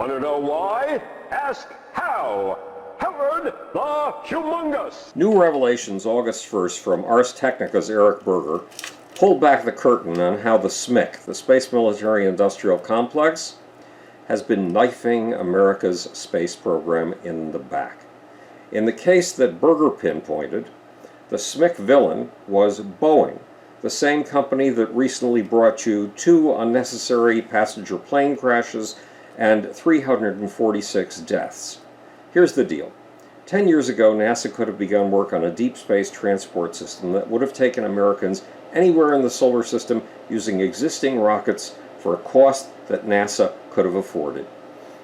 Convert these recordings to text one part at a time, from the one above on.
Want to know why? Ask how. Howard the Humongous. New revelations August 1st from Ars Technica's Eric Berger pulled back the curtain on how the SMIC, the Space Military Industrial Complex, has been knifing America's space program in the back. In the case that Berger pinpointed, the SMIC villain was Boeing, the same company that recently brought you 2 unnecessary passenger plane crashes and 346 deaths. Here's the deal. 10 years ago, NASA could have begun work on a deep space transport system that would have taken Americans anywhere in the solar system using existing rockets for a cost that NASA could have afforded.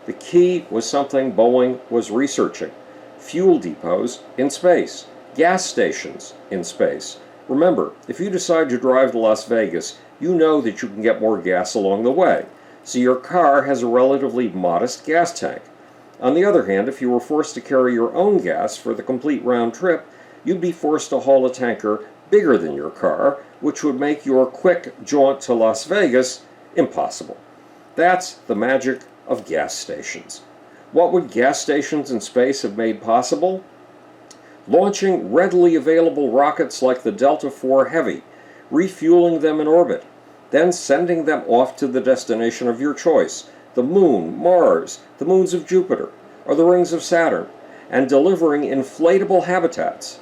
The key was something Boeing was researching: fuel depots in space, gas stations in space. Remember, if you decide to drive to Las Vegas, you know that you can get more gas along the way, so your car has a relatively modest gas tank. On the other hand, if you were forced to carry your own gas for the complete round trip, you'd be forced to haul a tanker bigger than your car, which would make your quick jaunt to Las Vegas impossible. That's the magic of gas stations. What would gas stations in space have made possible? Launching readily available rockets like the Delta IV Heavy, refueling them in orbit, then sending them off to the destination of your choice, the Moon, Mars, the moons of Jupiter, or the rings of Saturn, and delivering inflatable habitats,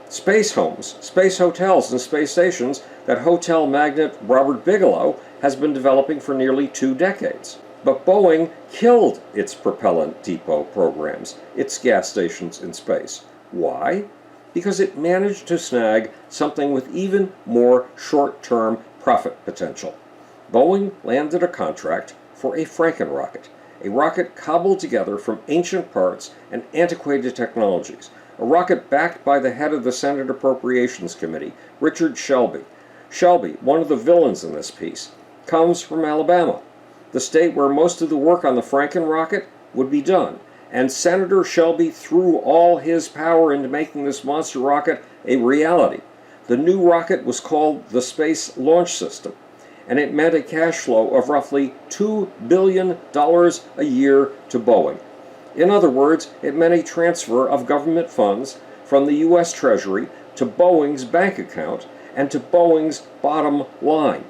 space homes, space hotels, and space stations that hotel magnate Robert Bigelow has been developing for nearly 2 decades. But Boeing killed its propellant depot programs, its gas stations in space. Why? Because it managed to snag something with even more short-term profit potential. Boeing landed a contract for a Franken-rocket, a rocket cobbled together from ancient parts and antiquated technologies, a rocket backed by the head of the Senate Appropriations Committee, Richard Shelby. Shelby, one of the villains in this piece, comes from Alabama, the state where most of the work on the Franken rocket would be done, and Senator Shelby threw all his power into making this monster rocket a reality. The new rocket was called the Space Launch System, and it meant a cash flow of roughly $2 billion a year to Boeing. In other words, it meant a transfer of government funds from the U.S. Treasury to Boeing's bank account and to Boeing's bottom line.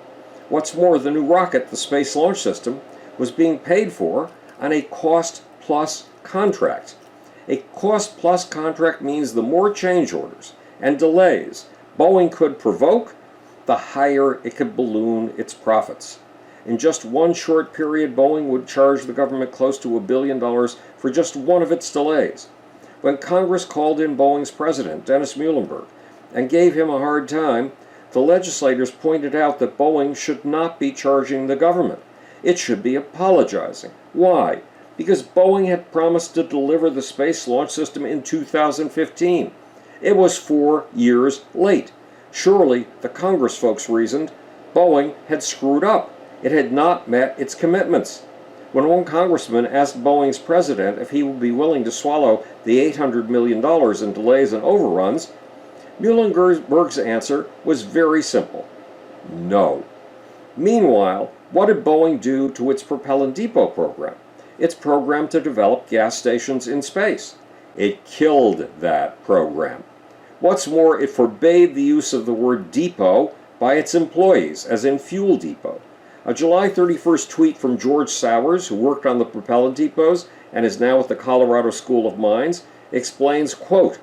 What's more, the new rocket, the Space Launch System, was being paid for on a cost-plus contract. A cost-plus contract means the more change orders and delays Boeing could provoke, the higher it could balloon its profits. In just one short period, Boeing would charge the government close to $1 billion for just one of its delays. When Congress called in Boeing's president, Dennis Muhlenberg, and gave him a hard time, the legislators pointed out that Boeing should not be charging the government. It should be apologizing. Why? Because Boeing had promised to deliver the Space Launch System in 2015. It was 4 years late. Surely, the Congress folks reasoned, Boeing had screwed up. It had not met its commitments. When one congressman asked Boeing's president if he would be willing to swallow the $800 million in delays and overruns, Muhlenberg's answer was very simple: no. Meanwhile, what did Boeing do to its propellant depot program? Its program to develop gas stations in space. It killed that program. What's more, it forbade the use of the word depot by its employees, as in fuel depot. A July 31st tweet from George Sowers, who worked on the propellant depots and is now at the Colorado School of Mines, explains, quote,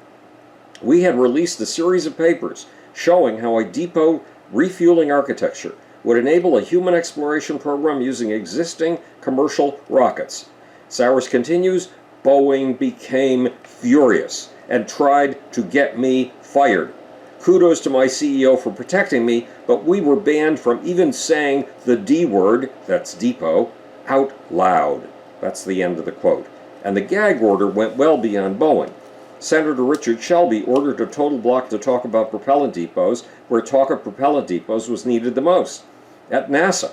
"We had released a series of papers showing how a depot refueling architecture would enable a human exploration program using existing commercial rockets." Sowers continues, "Boeing became furious and tried to get me fired. Kudos to my CEO for protecting me, but we were banned from even saying the D word," that's depot, "out loud." That's the end of the quote. And the gag order went well beyond Boeing. Senator Richard Shelby ordered a total block to talk about propellant depots where talk of propellant depots was needed the most: at NASA.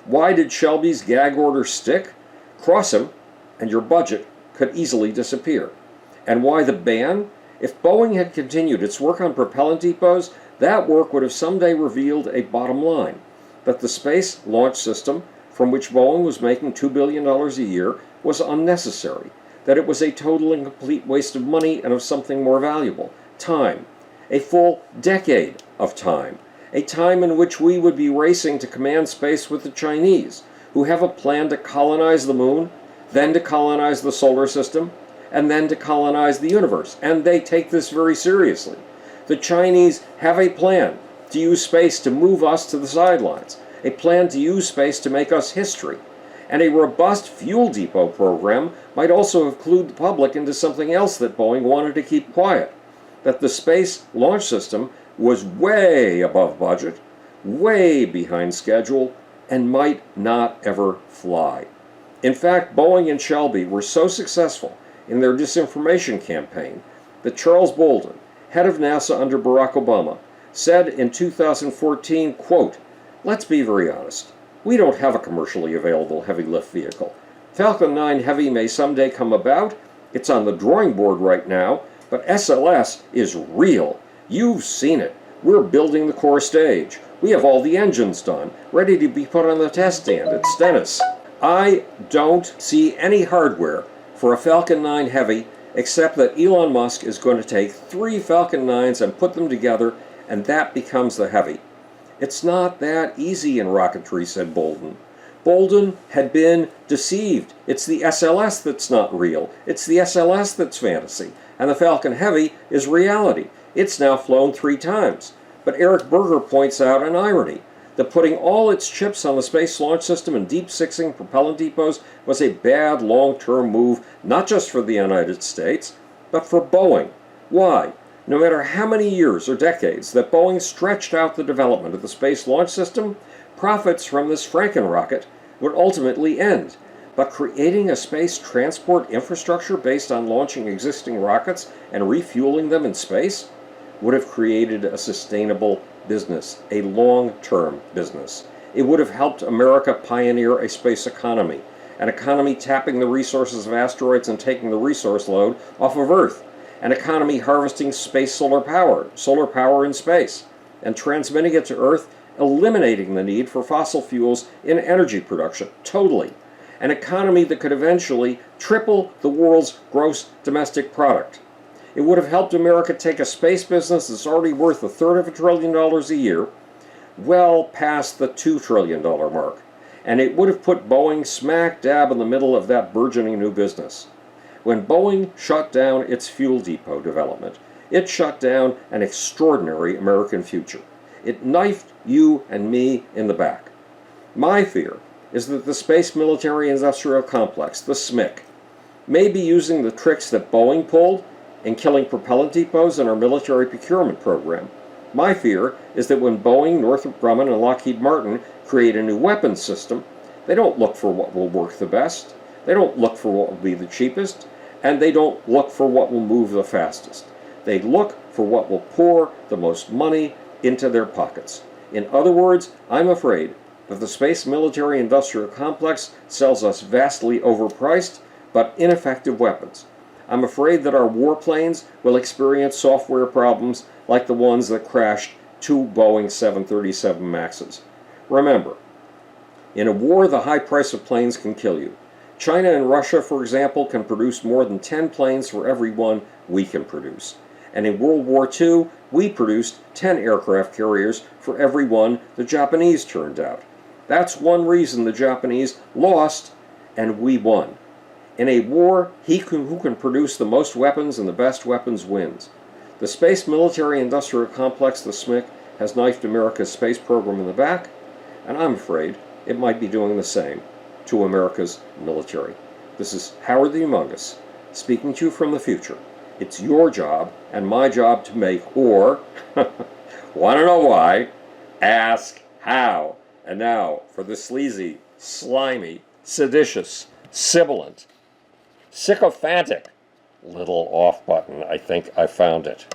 Why did Shelby's gag order stick? Cross him, and your budget could easily disappear. And why the ban? If Boeing had continued its work on propellant depots, that work would have someday revealed a bottom line: that the Space Launch System, from which Boeing was making $2 billion a year, was unnecessary, that it was a total and complete waste of money and of something more valuable, time, a full decade of time, a time in which we would be racing to command space with the Chinese, who have a plan to colonize the moon, then to colonize the solar system, and then to colonize the universe. And they take this very seriously. The Chinese have a plan to use space to move us to the sidelines, a plan to use space to make us history. And a robust fuel depot program might also have clued the public into something else that Boeing wanted to keep quiet, that the Space Launch System was way above budget, way behind schedule, and might not ever fly. In fact, Boeing and Shelby were so successful in their disinformation campaign that Charles Bolden, head of NASA under Barack Obama, said in 2014, quote, "Let's be very honest. We don't have a commercially available heavy lift vehicle. Falcon 9 Heavy may someday come about. It's on the drawing board right now, but SLS is real. You've seen it. We're building the core stage. We have all the engines done, ready to be put on the test stand at Stennis. I don't see any hardware for a Falcon 9 Heavy except that Elon Musk is going to take 3 Falcon 9s and put them together, and that becomes the Heavy. It's not that easy in rocketry," said Bolden. Bolden had been deceived. It's the SLS that's not real. It's the SLS that's fantasy. And the Falcon Heavy is reality. It's now flown 3 times. But Eric Berger points out an irony, that putting all its chips on the Space Launch System and deep-sixing propellant depots was a bad long-term move, not just for the United States, but for Boeing. Why? No matter how many years or decades that Boeing stretched out the development of the Space Launch System, profits from this Franken-rocket would ultimately end. But creating a space transport infrastructure based on launching existing rockets and refueling them in space would have created a sustainable business, a long-term business. It would have helped America pioneer a space economy, an economy tapping the resources of asteroids and taking the resource load off of Earth, an economy harvesting space solar power in space, and transmitting it to Earth, eliminating the need for fossil fuels in energy production, totally. An economy that could eventually triple the world's gross domestic product. It would have helped America take a space business that's already worth $1/3 trillion a year, well past the $2 trillion mark. And it would have put Boeing smack dab in the middle of that burgeoning new business. When Boeing shut down its fuel depot development, it shut down an extraordinary American future. It knifed you and me in the back. My fear is that the Space Military Industrial Complex, the SMIC, may be using the tricks that Boeing pulled in killing propellant depots in our military procurement program. My fear is that when Boeing, Northrop Grumman, and Lockheed Martin create a new weapons system, they don't look for what will work the best, they don't look for what will be the cheapest, and they don't look for what will move the fastest. They look for what will pour the most money into their pockets. In other words, I'm afraid that the Space Military Industrial Complex sells us vastly overpriced but ineffective weapons. I'm afraid that our warplanes will experience software problems like the ones that crashed 2 Boeing 737 MAXs. Remember, in a war, the high price of planes can kill you. China and Russia, for example, can produce more than 10 planes for every one we can produce. And in World War II, we produced 10 aircraft carriers for every one the Japanese turned out. That's one reason the Japanese lost and we won. In a war, who can produce the most weapons and the best weapons wins. The Space Military Industrial Complex, the SMIC, has knifed America's space program in the back, and I'm afraid it might be doing the same to America's military. This is Howard the Humongous, speaking to you from the future. It's your job and my job to make, or, want to know why? Ask how. And now for the sleazy, slimy, seditious, sibilant, sycophantic little off button. I think I found it.